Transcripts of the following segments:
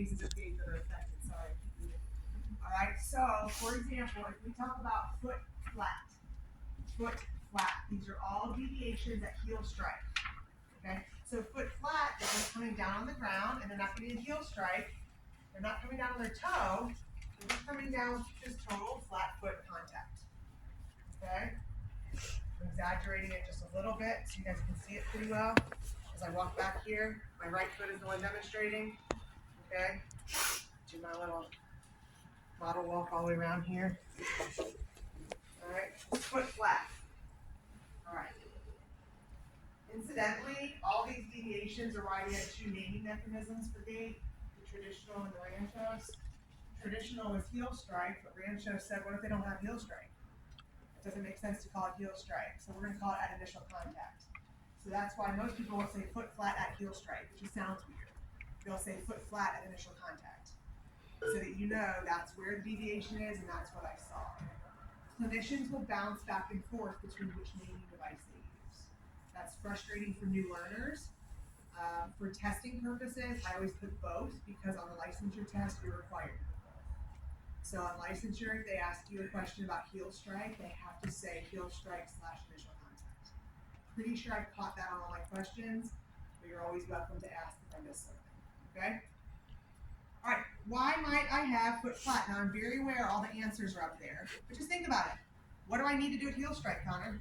phases of gait that are affected. Sorry. All right. So, for example, if we talk about foot flat, these are all deviations at heel strike. Okay. So foot flat, they're coming down on the ground, and they're not getting a heel strike. They're not coming down on their toe. They're just coming down with just total flat foot contact. Okay. I'm exaggerating it just a little bit so you guys can see it pretty well. As I walk back here, my right foot is the one demonstrating. Okay. Do my little model walk all the way around here. All right. Foot flat. All right. Incidentally, all these deviations are why we have two naming mechanisms for gait, the traditional and the Ranchos. Traditional is heel strike, but Rancho said, what if they don't have heel strike? It doesn't make sense to call it heel strike, so we're going to call it at initial contact. So that's why most people will say foot flat at heel strike, which just sounds weird. They'll say foot flat at initial contact, so that you know that's where the deviation is and that's what I saw. Clinicians will bounce back and forth between which naming device they use. That's frustrating for new learners. For testing purposes, I always put both because on the licensure test, you're required to put both. So on licensure, if they ask you a question about heel strike, they have to say heel strike / initial contact. Pretty sure I caught that on all my questions, but you're always welcome to ask if I missed something, okay? All right, why might I have foot flat? Now I'm very aware all the answers are up there, but just think about it. What do I need to do with heel strike, Connor?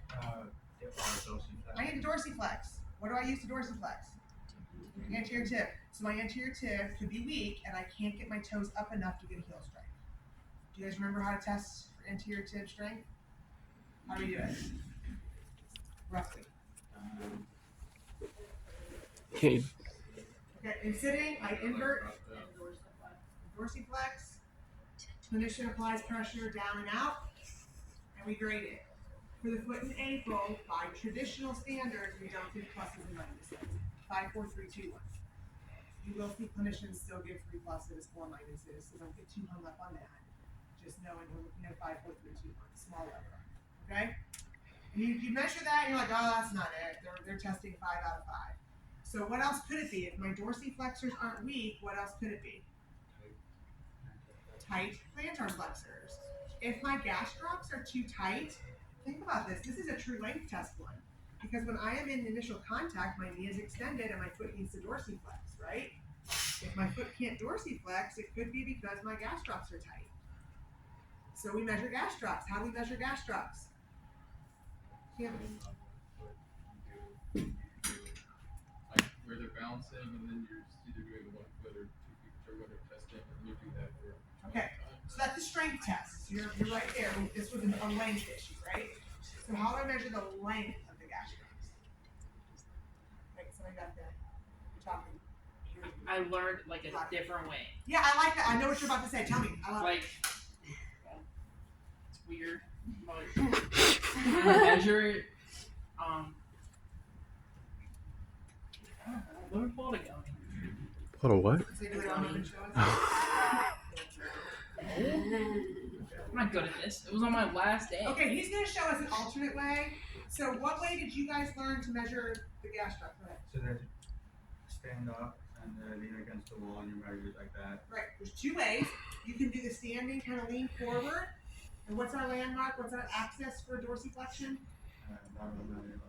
I need a dorsiflex. What do I use to dorsiflex? Anterior tib. So my anterior tib could be weak and I can't get my toes up enough to get a heel strike. Do you guys remember how to test for anterior tib strength? How do we do it? Roughly. Okay. Okay, in sitting, I invert, dorsiflex. Clinician applies pressure down and out, and we grade it. For the foot in April, by traditional standards, we don't give pluses and minuses. 5, 4, 3, 2, 1. You will see clinicians still give 3 pluses, 4 minuses, so don't get too hung up on that. Just knowing we're looking at 5, 4, 3, 2, 1, small letter. Okay? And you measure that, and you're like, oh, that's not it. They're testing 5 out of 5. So what else could it be? If my dorsiflexors aren't weak, what else could it be? Tight plantar flexors. If my gastrocs are too tight, think about this. This is a true length test one. Because when I am in initial contact, my knee is extended and my foot needs to dorsiflex, right? If my foot can't dorsiflex, it could be because my gastrocs are tight. So we measure gastrocs. How do we measure gastrocs? Like where they're bouncing and then you're either doing 1 foot or 2 feet or whatever testing, and you do that for okay. So that's the strength test. So you're right there. This was a length issue, right? So how do I measure the length of the gastrocs? Right, somebody got that. You're talking. I learned like a different way. Yeah, I like that. I know what you're about to say. Tell me. I love like, it's weird. But measure it. Let me pull it again. Hold on, what? So you do it on and show us? I'm not good at this. It was on my last day. Okay, he's going to show us an alternate way. So what way did you guys learn to measure the gastroc? Go ahead. So then stand up and lean against the wall and you measure it like that. Right, there's 2 ways. You can do the standing, kind of lean forward. And what's our landmark? What's our axis for dorsiflexion?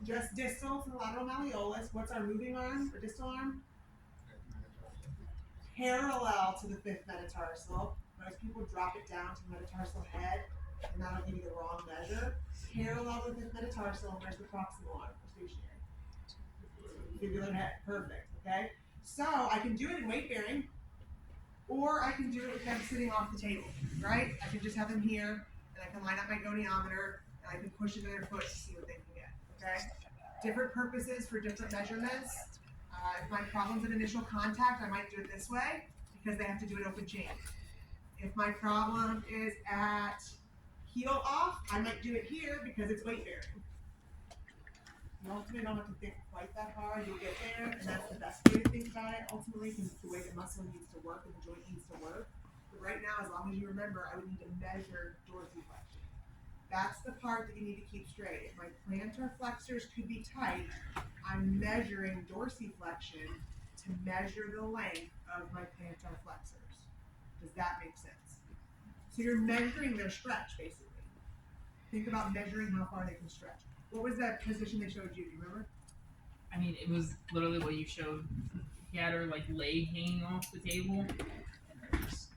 Just distal to the lateral malleolus. What's our moving arm or distal arm? Parallel to the 5th metatarsal. Most people drop it down to the metatarsal head, and that'll give you the wrong measure. Parallel to the 5th metatarsal, and where's the proximal arm or stationary? Fibular head. Perfect. Okay? So I can do it in weight bearing, or I can do it with them sitting off the table, right? I can just have them here, and I can line up my goniometer, and I can push it in their foot to see what they can get, okay? Different purposes for different measurements. If my problem's at initial contact, I might do it this way, because they have to do an open chain. If my problem is at heel off, I might do it here because it's weight bearing. You ultimately don't have to think quite that hard, you'll get there, and that's the best way to think about it, ultimately, because it's the way the muscle needs to work and the joint needs to work. But right now, as long as you remember, I would need to measure dorsiflexion. That's the part that you need to keep straight. If my plantar flexors could be tight, I'm measuring dorsiflexion to measure the length of my plantar flexors. Does that make sense? So you're measuring their stretch, basically. Think about measuring how far they can stretch. What was that position they showed you? Do you remember? I mean, it was literally what you showed. He had her like leg hanging off the table, and her just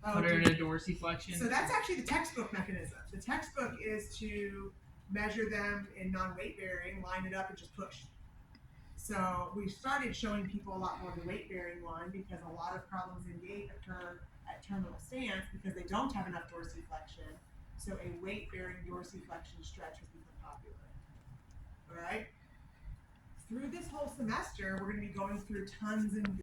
put her in a dorsiflexion. So that's actually the textbook mechanism. The textbook is to measure them in non-weight bearing, line it up, and just push. So we started showing people a lot more the weight bearing one because a lot of problems in gait occur at terminal stance because they don't have enough dorsiflexion. So a weight bearing dorsiflexion stretch has become popular. All right. Through this whole semester, we're going to be going through tons and